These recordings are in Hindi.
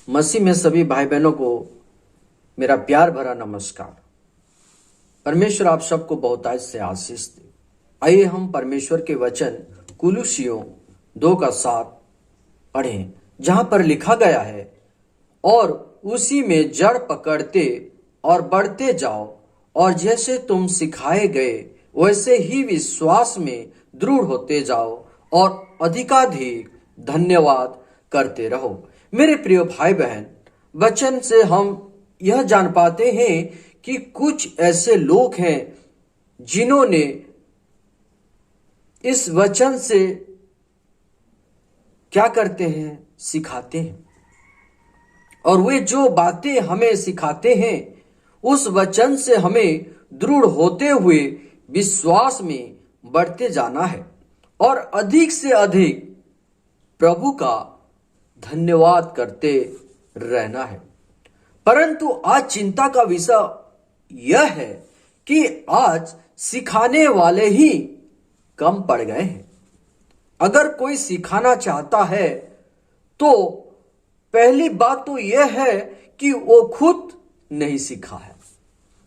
मसीह में सभी भाई बहनों को मेरा प्यार भरा नमस्कार। परमेश्वर आप सबको बहुतायत से आशीष दे। आइए हम परमेश्वर के वचन कुलुसियों 2:7 पढ़ें, जहां पर लिखा गया है, और उसी में जड़ पकड़ते और बढ़ते जाओ, और जैसे तुम सिखाए गए वैसे ही विश्वास में दृढ़ होते जाओ और अधिकाधिक धन्यवाद करते रहो। मेरे प्रिय भाई बहन, वचन से हम यह जान पाते हैं कि कुछ ऐसे लोग हैं जिन्होंने इस वचन से क्या करते हैं, सिखाते हैं, और वे जो बातें हमें सिखाते हैं उस वचन से हमें दृढ़ होते हुए विश्वास में बढ़ते जाना है और अधिक से अधिक प्रभु का धन्यवाद करते रहना है। परंतु आज चिंता का विषय यह है कि आज सिखाने वाले ही कम पड़ गए हैं। अगर कोई सिखाना चाहता है तो पहली बात तो यह है कि वो खुद नहीं सीखा है।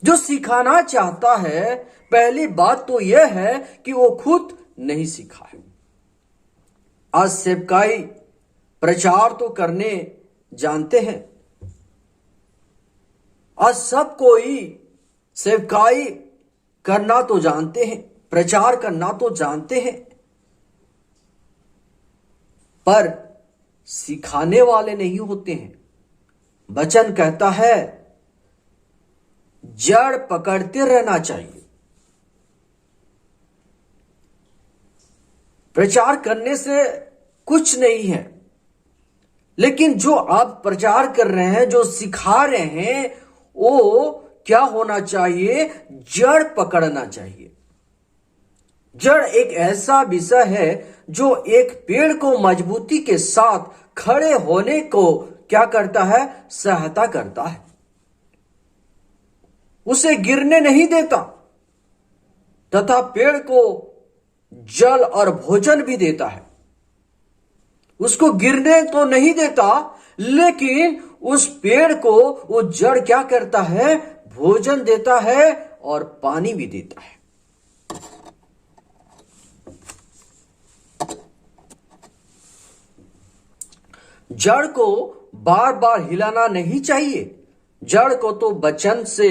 जो सिखाना चाहता है, पहली बात तो यह है कि वो खुद नहीं सीखा है। आज सेवकाई प्रचार तो करने जानते हैं, आज सब कोई सेवकाई करना तो जानते हैं, प्रचार करना तो जानते हैं, पर सिखाने वाले नहीं होते हैं। वचन कहता है जड़ पकड़ते रहना चाहिए। प्रचार करने से कुछ नहीं है, लेकिन जो आप प्रचार कर रहे हैं, जो सिखा रहे हैं, वो क्या होना चाहिए? जड़ पकड़ना चाहिए। जड़ एक ऐसा विषय है जो एक पेड़ को मजबूती के साथ खड़े होने को क्या करता है? सहायता करता है, उसे गिरने नहीं देता, तथा पेड़ को जल और भोजन भी देता है। उसको गिरने तो नहीं देता, लेकिन उस पेड़ को वो जड़ क्या करता है? भोजन देता है और पानी भी देता है। जड़ को बार बार हिलाना नहीं चाहिए। जड़ को तो वचन से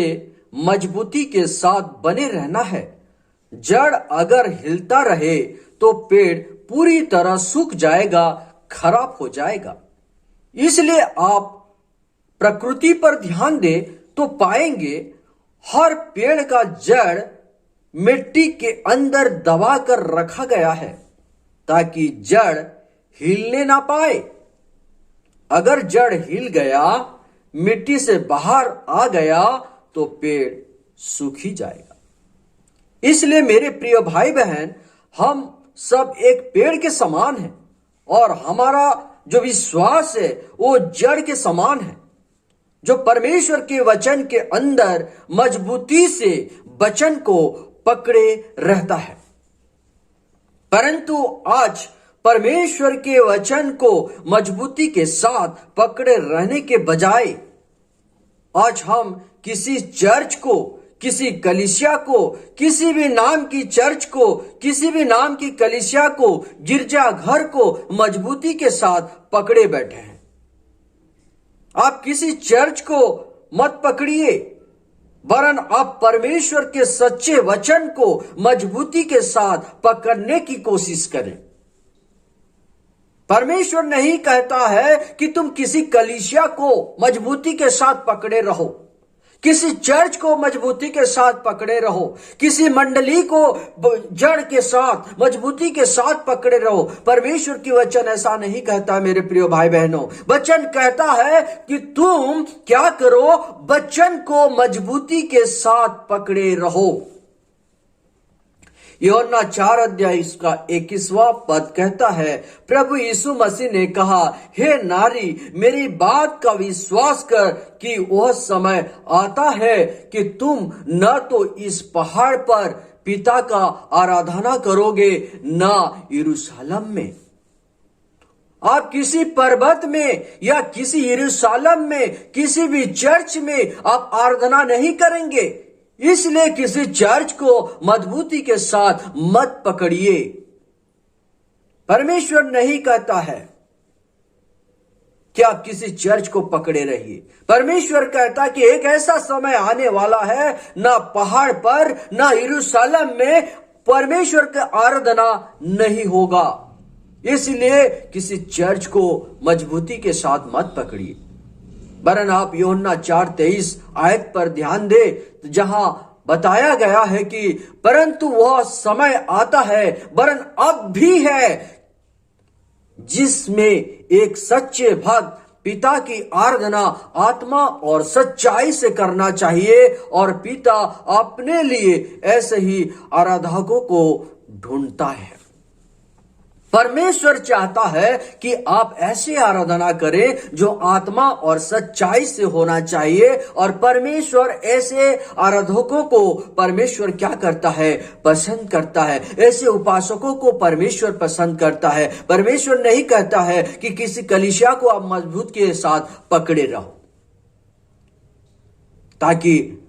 मजबूती के साथ बने रहना है। जड़ अगर हिलता रहे तो पेड़ पूरी तरह सूख जाएगा, खराब हो जाएगा। इसलिए आप प्रकृति पर ध्यान दें तो पाएंगे हर पेड़ का जड़ मिट्टी के अंदर दबा कर रखा गया है ताकि जड़ हिलने ना पाए। अगर जड़ हिल गया, मिट्टी से बाहर आ गया, तो पेड़ सूख ही जाएगा। इसलिए मेरे प्रिय भाई बहन, हम सब एक पेड़ के समान हैं और हमारा जो विश्वास है वो जड़ के समान है, जो परमेश्वर के वचन के अंदर मजबूती से वचन को पकड़े रहता है। परंतु आज परमेश्वर के वचन को मजबूती के साथ पकड़े रहने के बजाय आज हम किसी चर्च को, किसी कलीसिया को, किसी भी नाम की चर्च को, किसी भी नाम की कलीसिया को, गिरजा घर को मजबूती के साथ पकड़े बैठे हैं। आप किसी चर्च को मत पकड़िए, वरन आप परमेश्वर के सच्चे वचन को मजबूती के साथ पकड़ने की कोशिश करें। परमेश्वर नहीं कहता है कि तुम किसी कलीसिया को मजबूती के साथ पकड़े रहो, किसी चर्च को मजबूती के साथ पकड़े रहो, किसी मंडली को जड़ के साथ मजबूती के साथ पकड़े रहो। परमेश्वर की वचन ऐसा नहीं कहता मेरे प्रिय भाई बहनों। वचन कहता है कि तुम क्या करो? वचन को मजबूती के साथ पकड़े रहो। यूहन्ना 4 इसका 21वां पद कहता है, प्रभु यीशु मसीह ने कहा, हे नारी, मेरी बात का विश्वास कर कि वह समय आता है कि तुम न तो इस पहाड़ पर पिता का आराधना करोगे, न यरूशलेम में। आप किसी पर्वत में या किसी यरूशलेम में किसी भी चर्च में आप आराधना नहीं करेंगे। इसलिए किसी चर्च को मजबूती के साथ मत पकड़िए। परमेश्वर नहीं कहता है कि आप किसी चर्च को पकड़े रहिए। परमेश्वर कहता कि एक ऐसा समय आने वाला है, ना पहाड़ पर ना यरूशलेम में परमेश्वर का आराधना नहीं होगा। इसलिए किसी चर्च को मजबूती के साथ मत पकड़िए। वरन आप यूहन्ना 4:23 आयत पर ध्यान दे, जहां बताया गया है कि परंतु वह समय आता है, वरन अब भी है, जिसमें एक सच्चे भक्त पिता की आराधना आत्मा और सच्चाई से करना चाहिए, और पिता अपने लिए ऐसे ही आराधकों को ढूंढता है। परमेश्वर चाहता है कि आप ऐसे आराधना करें जो आत्मा और सच्चाई से होना चाहिए, और परमेश्वर ऐसे आराधकों को परमेश्वर क्या करता है? पसंद करता है। ऐसे उपासकों को परमेश्वर पसंद करता है। परमेश्वर नहीं कहता है कि किसी कलीसिया को आप मजबूत के साथ पकड़े रहो, ताकि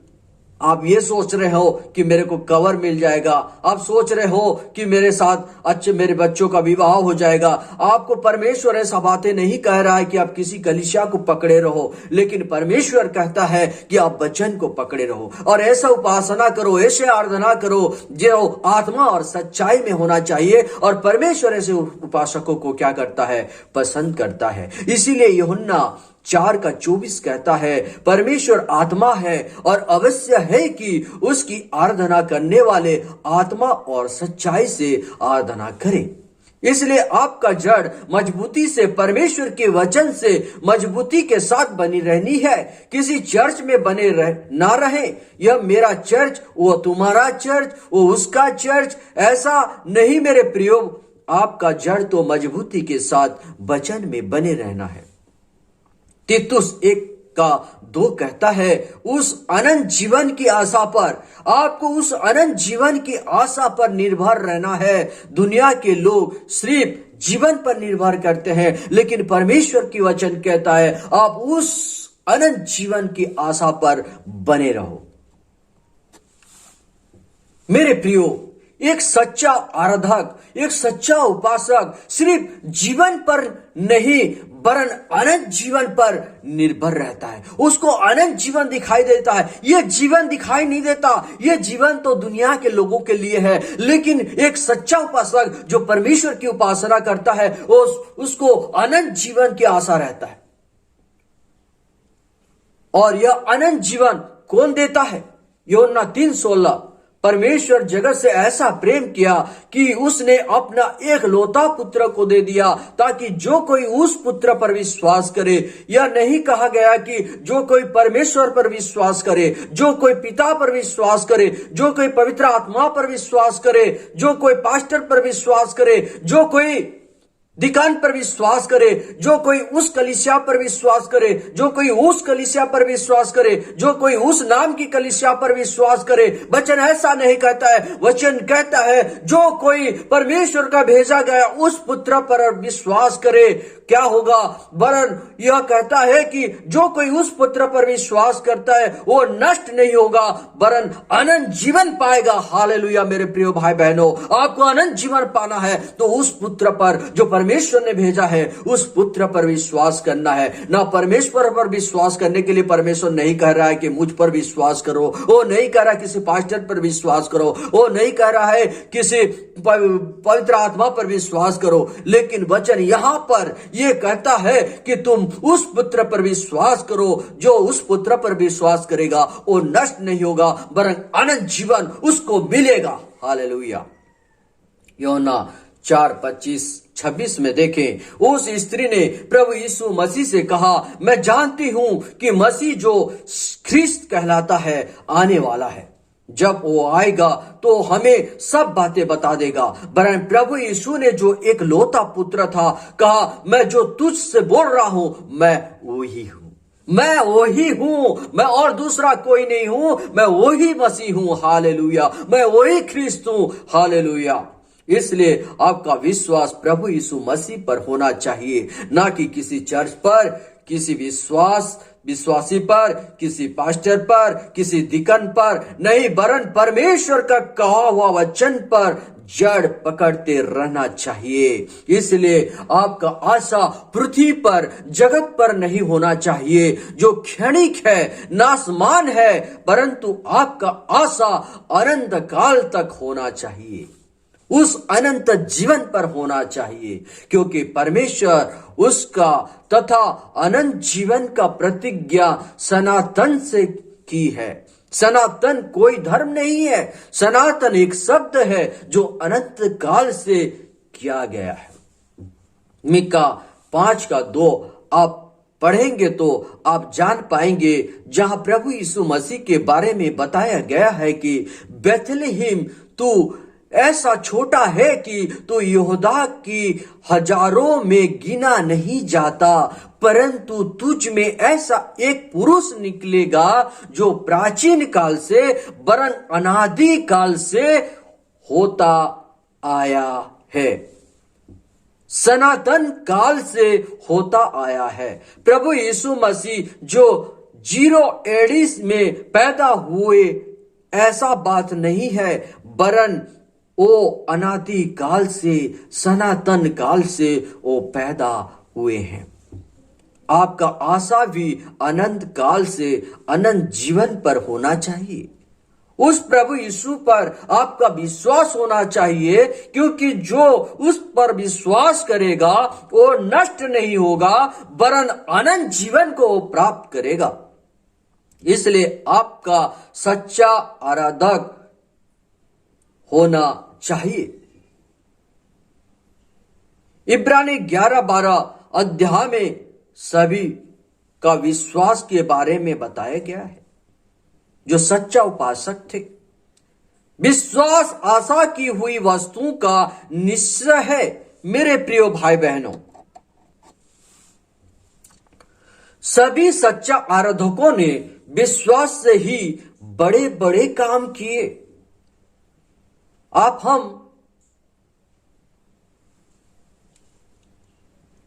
आप ये सोच रहे हो कि मेरे को कवर मिल जाएगा, आप सोच रहे हो कि मेरे साथ अच्छे मेरे बच्चों का विवाह हो जाएगा। आपको परमेश्वर ऐसा बातें नहीं कह रहा है कि आप किसी कलीसिया को पकड़े रहो, लेकिन परमेश्वर कहता है कि आप वचन को पकड़े रहो और ऐसा उपासना करो, ऐसे आराधना करो जो आत्मा और सच्चाई में होना चाहिए। और परमेश्वर ऐसे उपासकों को क्या करता है? पसंद करता है। इसीलिए यूहन्ना 4:24 कहता है, परमेश्वर आत्मा है और अवश्य है कि उसकी आराधना करने वाले आत्मा और सच्चाई से आराधना करें। इसलिए आपका जड़ मजबूती से परमेश्वर के वचन से मजबूती के साथ बनी रहनी है। किसी चर्च में बने ना रहे, यह मेरा चर्च, वो तुम्हारा चर्च, वो उसका चर्च, ऐसा नहीं मेरे प्रियो। आपका जड़ तो मजबूती के साथ वचन में बने रहना है। तीतुस 1:2 कहता है, उस अनंत जीवन की आशा पर, आपको उस अनंत जीवन की आशा पर निर्भर रहना है। दुनिया के लोग सिर्फ जीवन पर निर्भर करते हैं, लेकिन परमेश्वर की वचन कहता है आप उस अनंत जीवन की आशा पर बने रहो। मेरे प्रियो, एक सच्चा आराधक, एक सच्चा उपासक सिर्फ जीवन पर नहीं वरन अनंत जीवन पर निर्भर रहता है। उसको अनंत जीवन दिखाई देता है। यह जीवन दिखाई नहीं देता, यह जीवन तो दुनिया के लोगों के लिए है, लेकिन एक सच्चा उपासक जो परमेश्वर की उपासना करता है उसको अनंत जीवन की आशा रहता है। और यह अनंत जीवन कौन देता है? यूहन्ना 3:16, परमेश्वर जगत से ऐसा प्रेम किया कि उसने अपना एकलौता पुत्र को दे दिया, ताकि जो कोई उस पुत्र पर विश्वास करे, यह नहीं कहा गया कि जो कोई परमेश्वर पर विश्वास करे, जो कोई पिता पर विश्वास करे, जो कोई पवित्र आत्मा पर विश्वास करे, जो कोई पास्टर पर विश्वास करे, जो कोई दिकान पर विश्वास करे, जो कोई उस कलीसिया पर विश्वास करे, जो कोई उस कलीसिया पर विश्वास करे, जो कोई उस नाम की कलीसिया पर विश्वास करे। वचन ऐसा नहीं कहता है। वचन कहता है जो कोई परमेश्वर का भेजा गया उस पुत्र पर विश्वास करे, क्या होगा? वरन यह कहता है कि जो कोई उस पुत्र पर विश्वास करता है वो नष्ट नहीं होगा वरन अनंत जीवन पाएगा। हालेलुया। मेरे प्रिय भाई बहनों, आपको अनंत जीवन पाना है तो उस पुत्र पर जो परमेश्वर ने भेजा है उस पुत्र पर विश्वास करना है। ना परमेश्वर पर विश्वास करने के लिए परमेश्वर नहीं कह रहा है कि मुझ पर विश्वास करो, वो नहीं कह रहा किसी पास्टर पर विश्वास करो, वो नहीं कह रहा है किसी पवित्र आत्मा पर विश्वास करो, लेकिन वचन यहां पर यह कहता है कि तुम उस पुत्र पर विश्वास करो। जो उस पुत्र पर विश्वास करेगा वो नष्ट नहीं होगा वरन अनंत जीवन उसको मिलेगा। हालेलुया। यूहन्ना 4:25-26 में देखें, उस स्त्री ने प्रभु यीशु मसीह से कहा, मैं जानती हूं कि मसीह जो ख्रिस्त कहलाता है आने वाला है। जब वो आएगा तो हमें सब बातें बता देगा। वरन प्रभु यीशु ने जो एक लौता पुत्र था कहा, मैं जो तुझसे बोल रहा हूं मैं वही हूं, मैं वही हूं, मैं और दूसरा कोई नहीं हूं, मैं वही मसीह हूं। हालेलुया। मैं वही ख्रिस्त हूं। हालेलुया। इसलिए आपका विश्वास प्रभु यीशु मसीह पर होना चाहिए, ना कि किसी चर्च पर, किसी विश्वासी पर, किसी पास्टर पर, किसी डिकन पर नहीं, वरन परमेश्वर का कहा हुआ वचन पर जड़ पकड़ते रहना चाहिए। इसलिए आपका आशा पृथ्वी पर, जगत पर नहीं होना चाहिए जो क्षणिक है, नाशमान है, परंतु आपका आशा अनंत काल तक होना चाहिए, उस अनंत जीवन पर होना चाहिए, क्योंकि परमेश्वर उसका तथा अनंत जीवन का प्रतिज्ञा सनातन से की है। सनातन कोई धर्म नहीं है, सनातन एक शब्द है जो अनंत काल से किया गया है। मीका 5:2 आप पढ़ेंगे तो आप जान पाएंगे, जहां प्रभु यीशु मसीह के बारे में बताया गया है कि बेथलेहम तू ऐसा छोटा है कि तू यहूदा की हजारों में गिना नहीं जाता, परंतु तुझ में ऐसा एक पुरुष निकलेगा जो प्राचीन काल से वरन अनादि काल से होता आया है, सनातन काल से होता आया है। प्रभु यीशु मसीह जो 0 एडी में पैदा हुए ऐसा बात नहीं है, वरन वो अनादि काल से, सनातन काल से वो पैदा हुए हैं। आपका आशा भी अनंत काल से अनंत जीवन पर होना चाहिए। उस प्रभु यीशु पर आपका विश्वास होना चाहिए, क्योंकि जो उस पर विश्वास करेगा वो नष्ट नहीं होगा, वरन अनंत जीवन को प्राप्त करेगा। इसलिए आपका सच्चा आराधक होना चाहिए। इब्रानी 11-12 अध्याय में सभी का विश्वास के बारे में बताया गया है, जो सच्चा उपासक थे। विश्वास आशा की हुई वस्तुओं का निश्चय है। मेरे प्रिय भाई बहनों, सभी सच्चा आराधकों ने विश्वास से ही बड़े बड़े काम किए। हम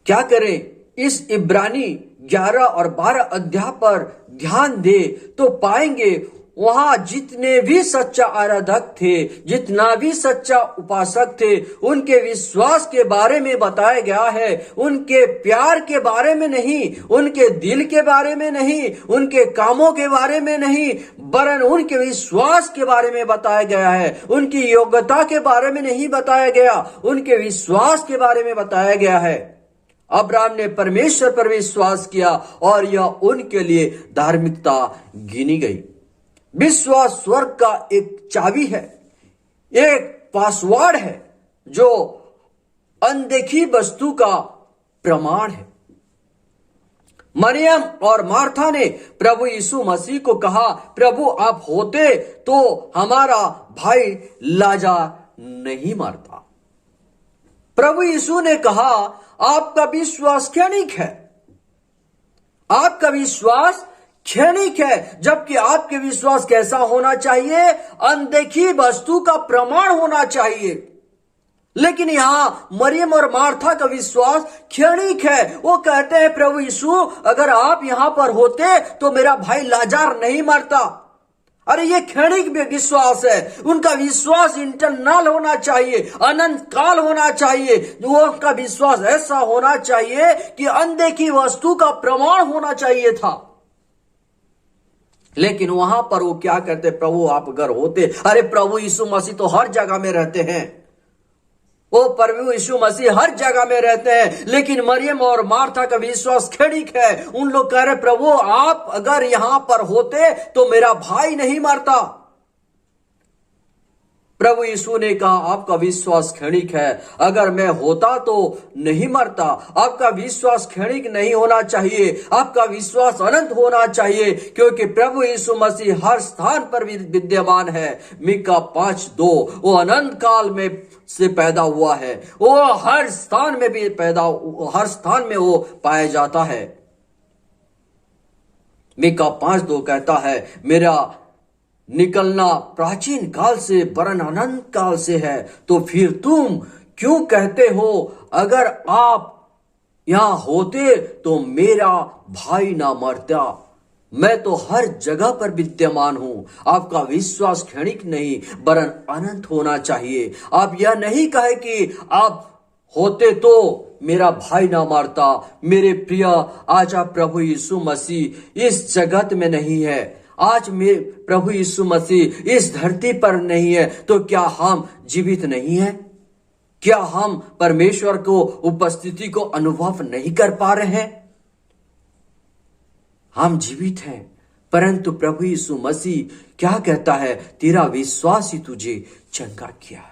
क्या करें, इस इब्रानी 11 और 12 अध्याय पर ध्यान दे तो पाएंगे वहां जितने भी सच्चा आराधक थे, जितना भी सच्चा उपासक थे, उनके विश्वास के बारे में बताया गया है। उनके प्यार के बारे में नहीं, उनके दिल के बारे में नहीं, उनके कामों के बारे में नहीं, वरन उनके विश्वास के बारे में बताया गया है। उनकी योग्यता के बारे में नहीं बताया गया, उनके विश्वास के बारे में बताया गया है। अब्राहम ने परमेश्वर पर विश्वास किया और यह उनके लिए धार्मिकता गिनी गई। विश्वास स्वर्ग का एक चाबी है, एक पासवर्ड है, जो अनदेखी वस्तु का प्रमाण है। मरियम और मार्था ने प्रभु यीशु मसीह को कहा, प्रभु आप होते तो हमारा भाई लाजर नहीं मरता। प्रभु यीशु ने कहा, आपका विश्वास क्षणिक है, आपका विश्वास क्षणिक है, जबकि आपके विश्वास कैसा होना चाहिए? अनदेखी वस्तु का प्रमाण होना चाहिए। लेकिन यहां मरियम और मार्था का विश्वास क्षणिक है। वो कहते हैं, प्रभु यीशु अगर आप यहां पर होते तो मेरा भाई लाजर नहीं मरता। अरे ये क्षणिक विश्वास है। उनका विश्वास इंटरनल होना चाहिए, अनंत काल होना चाहिए। उनका विश्वास ऐसा होना चाहिए कि अनदेखी वस्तु का प्रमाण होना चाहिए था। लेकिन वहां पर वो क्या करते, प्रभु आप अगर होते, अरे प्रभु यीशु मसीह तो हर जगह में रहते हैं, वो प्रभु यीशु मसीह हर जगह में रहते हैं। लेकिन मरियम और मार्था का विश्वास क्षणिक है। उन लोग कह रहे, प्रभु आप अगर यहां पर होते तो मेरा भाई नहीं मरता। प्रभु यीशु ने कहा, आपका विश्वास क्षणिक है, अगर मैं होता तो नहीं मरता। आपका विश्वास क्षणिक नहीं होना चाहिए, आपका विश्वास अनंत होना चाहिए, क्योंकि प्रभु यीशु मसीह हर स्थान पर विद्यमान है। मीका 5:2 वो अनंत काल में से पैदा हुआ है, वो हर स्थान में भी हर स्थान में वो पाया जाता है। मीका 5:2 कहता है, मेरा निकलना प्राचीन काल से वरन अनंत काल से है, तो फिर तुम क्यों कहते हो अगर आप यहां होते तो मेरा भाई ना मरता? मैं तो हर जगह पर विद्यमान हूं। आपका विश्वास क्षणिक नहीं वरन अनंत होना चाहिए। आप यह नहीं कहे कि आप होते तो मेरा भाई ना मारता। मेरे प्रिय, आज आप प्रभु यीशु मसीह इस जगत में नहीं है, आज मेरे प्रभु यीशु मसीह इस धरती पर नहीं है, तो क्या हम जीवित नहीं है? क्या हम परमेश्वर को उपस्थिति को अनुभव नहीं कर पा रहे हैं? हम जीवित हैं, परंतु प्रभु यीशु मसीह क्या कहता है? तेरा विश्वास ही तुझे चंगा किया है।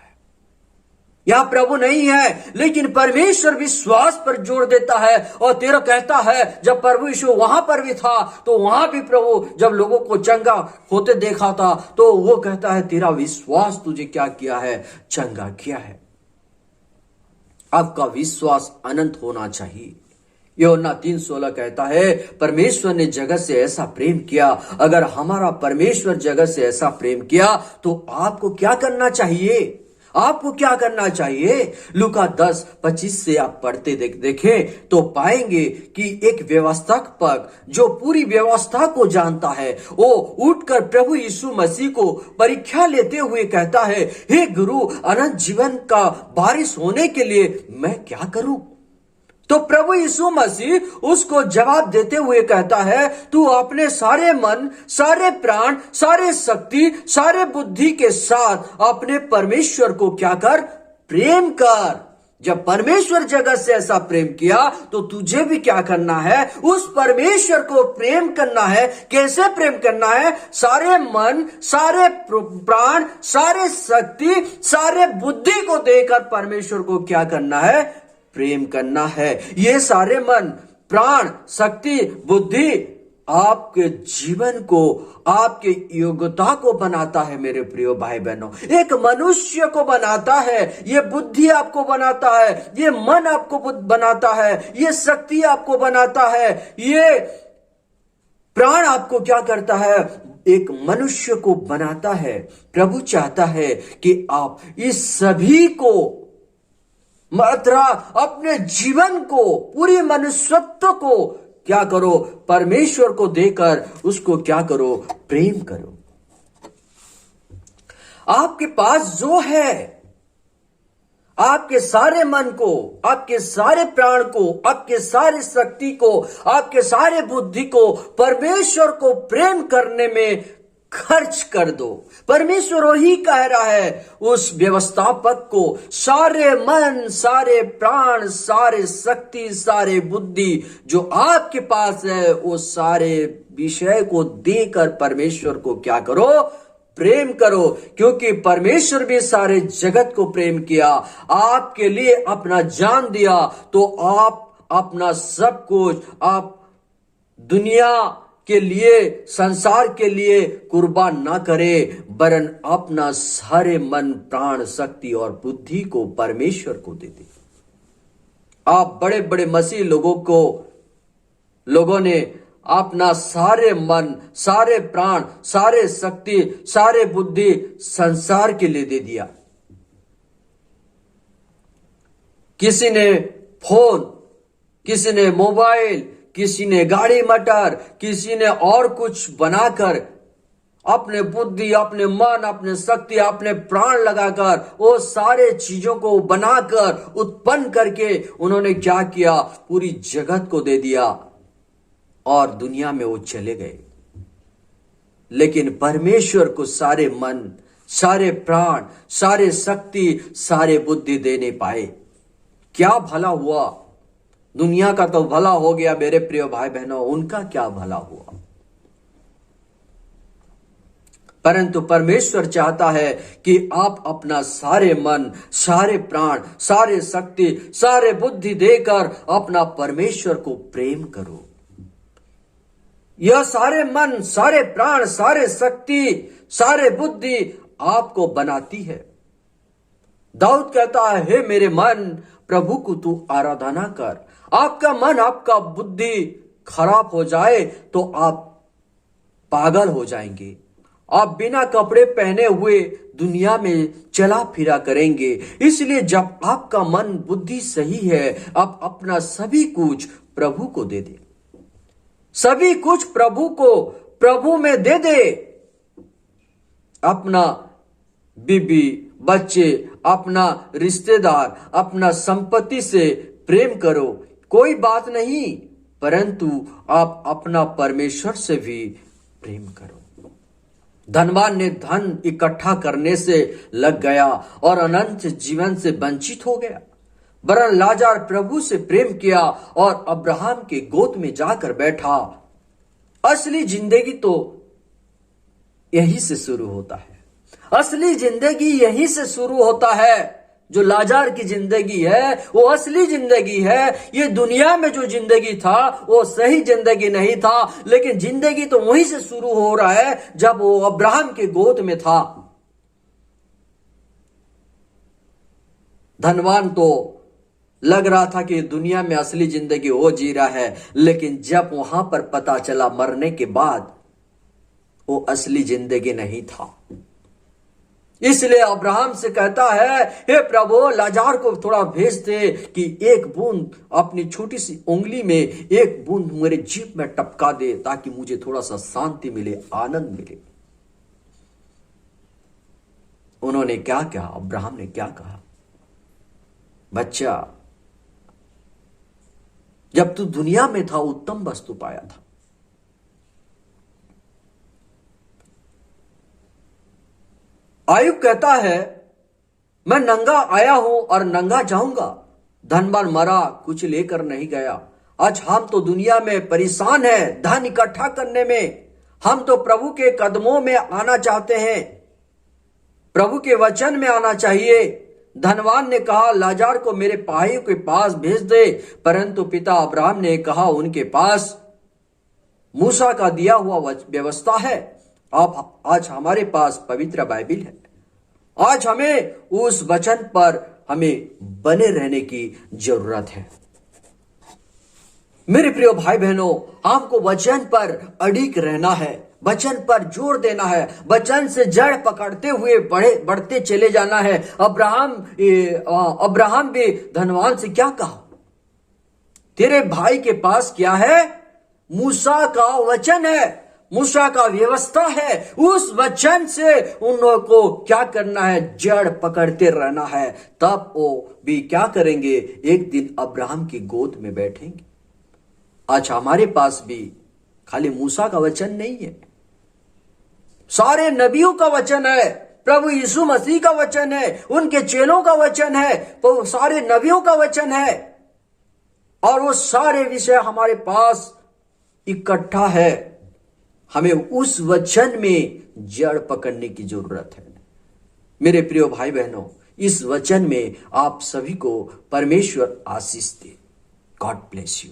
यह प्रभु नहीं है, लेकिन परमेश्वर विश्वास पर जोर देता है और तेरा कहता है जब प्रभु यीशु वहां पर भी था तो वहां भी प्रभु जब लोगों को चंगा होते देखा था तो वो कहता है तेरा विश्वास तुझे क्या किया है? चंगा किया है। आपका विश्वास अनंत होना चाहिए। यूहन्ना 3:16 कहता है परमेश्वर ने जगत से ऐसा प्रेम किया। अगर हमारा परमेश्वर जगत से ऐसा प्रेम किया तो आपको क्या करना चाहिए? आपको क्या करना चाहिए? लूका 10:25 से आप पढ़ते देखें तो पाएंगे कि एक व्यवस्थापक जो पूरी व्यवस्था को जानता है, वो उठकर प्रभु यीशु मसीह को परीक्षा लेते हुए कहता है, हे गुरु, अनंत जीवन का वारिस होने के लिए मैं क्या करूं? तो प्रभु यीशु मसीह उसको जवाब देते हुए कहता है, तू अपने सारे मन, सारे प्राण, सारे शक्ति, सारे बुद्धि के साथ अपने परमेश्वर को क्या कर? प्रेम कर। जब परमेश्वर जगत से ऐसा प्रेम किया तो तुझे भी क्या करना है? उस परमेश्वर को प्रेम करना है। कैसे प्रेम करना है? सारे मन, सारे प्राण, सारे शक्ति, सारे बुद्धि को देकर परमेश्वर को क्या करना है? प्रेम करना है। ये सारे मन, प्राण, शक्ति, बुद्धि आपके जीवन को, आपके योग्यता को बनाता है। मेरे प्रिय भाई बहनों, एक मनुष्य को बनाता है। ये बुद्धि आपको बनाता है, ये मन आपको बनाता है, ये शक्ति आपको बनाता है, ये प्राण आपको क्या करता है? एक मनुष्य को बनाता है। प्रभु चाहता है कि आप इस सभी को मात्रा अपने जीवन को, पूरी मनुष्यत्व को क्या करो? परमेश्वर को देकर उसको क्या करो? प्रेम करो। आपके पास जो है, आपके सारे मन को, आपके सारे प्राण को, आपके सारे शक्ति को, आपके सारे बुद्धि को परमेश्वर को प्रेम करने में खर्च कर दो। परमेश्वर वही कह रहा है उस व्यवस्थापक को, सारे मन, सारे प्राण, सारे शक्ति, सारे बुद्धि जो आपके पास है, वो सारे विषय को देकर परमेश्वर को क्या करो? प्रेम करो। क्योंकि परमेश्वर भी सारे जगत को प्रेम किया, आपके लिए अपना जान दिया, तो आप अपना सब कुछ, आप दुनिया के लिए, संसार के लिए कुर्बान ना करें, वरन अपना सारे मन, प्राण, शक्ति और बुद्धि को परमेश्वर को दे दे। आप बड़े बड़े मसीह लोगों ने अपना सारे मन, सारे प्राण, सारे शक्ति, सारे बुद्धि संसार के लिए दे दिया। किसी ने फोन, किसी ने मोबाइल, किसी ने गाड़ी मटर, किसी ने और कुछ बनाकर अपने बुद्धि, अपने मन, अपने शक्ति, अपने प्राण लगाकर वो सारे चीजों को बनाकर, उत्पन्न करके उन्होंने क्या किया? पूरी जगत को दे दिया और दुनिया में वो चले गए। लेकिन परमेश्वर को सारे मन, सारे प्राण, सारे शक्ति, सारे बुद्धि दे नहीं पाए। क्या भला हुआ? दुनिया का तो भला हो गया मेरे प्रिय भाई बहनों, उनका क्या भला हुआ? परंतु परमेश्वर चाहता है कि आप अपना सारे मन, सारे प्राण, सारे शक्ति, सारे बुद्धि देकर अपना परमेश्वर को प्रेम करो। यह सारे मन, सारे प्राण, सारे शक्ति, सारे बुद्धि आपको बनाती है। दाऊद कहता है, हे मेरे मन, प्रभु को तू आराधना कर। आपका मन, आपका बुद्धि खराब हो जाए तो आप पागल हो जाएंगे आप बिना कपड़े पहने हुए दुनिया में चला फिरा करेंगे। इसलिए जब आपका मन बुद्धि सही है, आप अपना सभी कुछ प्रभु को दे दे। सभी कुछ प्रभु में दे दे। अपना बीबी, बच्चे, अपना रिश्तेदार, अपना संपत्ति से प्रेम करो, कोई बात नहीं, परंतु आप अपना परमेश्वर से भी प्रेम करो। धनवान ने धन इकट्ठा करने से लग गया और अनंत जीवन से वंचित हो गया। वरन लाजर प्रभु से प्रेम किया और अब्राहम के गोद में जाकर बैठा। असली जिंदगी तो यहीं से शुरू होता है। असली जिंदगी यहीं से शुरू होता है। जो लाजर की जिंदगी है वो असली जिंदगी है। ये दुनिया में जो जिंदगी था वो सही जिंदगी नहीं था, लेकिन जिंदगी तो वहीं से शुरू हो रहा है जब वो अब्राहम के गोद में था। धनवान तो लग रहा था कि दुनिया में असली जिंदगी वो जी रहा है, लेकिन जब वहां पर पता चला मरने के बाद वो असली जिंदगी नहीं था। इसलिए अब्राहम से कहता है, हे प्रभु, लाजर को थोड़ा भेज दे कि एक बूंद अपनी छोटी सी उंगली में एक बूंद मेरे जीभ में टपका दे, ताकि मुझे थोड़ा सा शांति मिले, आनंद मिले। उन्होंने क्या कहा? अब्राहम ने क्या कहा? बच्चा, जब तू दुनिया में था उत्तम वस्तु पाया था। आयुब कहता है, मैं नंगा आया हूं और नंगा जाऊंगा। धनवान मरा, कुछ लेकर नहीं गया। आज हम तो दुनिया में परेशान हैं धन इकट्ठा करने में। हम तो प्रभु के कदमों में आना चाहते हैं, प्रभु के वचन में आना चाहिए। धनवान ने कहा, लाजर को मेरे भाइयों के पास भेज दे, परंतु पिता अब्राहम ने कहा, उनके पास मूसा का दिया हुआ व्यवस्था है। अब आज हमारे पास पवित्र बाइबिल है। आज हमें उस वचन पर हमें बने रहने की जरूरत है। मेरे प्रिय भाई बहनों, आपको वचन पर अडिग रहना है, वचन पर जोर देना है, वचन से जड़ पकड़ते हुए बढ़ते चले जाना है। अब्राहम भी धनवान से क्या कहा? तेरे भाई के पास क्या है? मूसा का वचन है, मूसा का व्यवस्था है। उस वचन से उन लोगों को क्या करना है? जड़ पकड़ते रहना है। तब वो भी क्या करेंगे? एक दिन अब्राहम की गोद में बैठेंगे। आज हमारे पास भी खाली मूसा का वचन नहीं है, सारे नबियों का वचन है, प्रभु यीशु मसीह का वचन है, उनके चेलों का वचन है, तो सारे नबियों का वचन है। और वो सारे विषय हमारे पास इकट्ठा है। हमें उस वचन में जड़ पकड़ने की जरूरत है। मेरे प्रिय भाई बहनों, इस वचन में आप सभी को परमेश्वर आशीष दे। God bless you.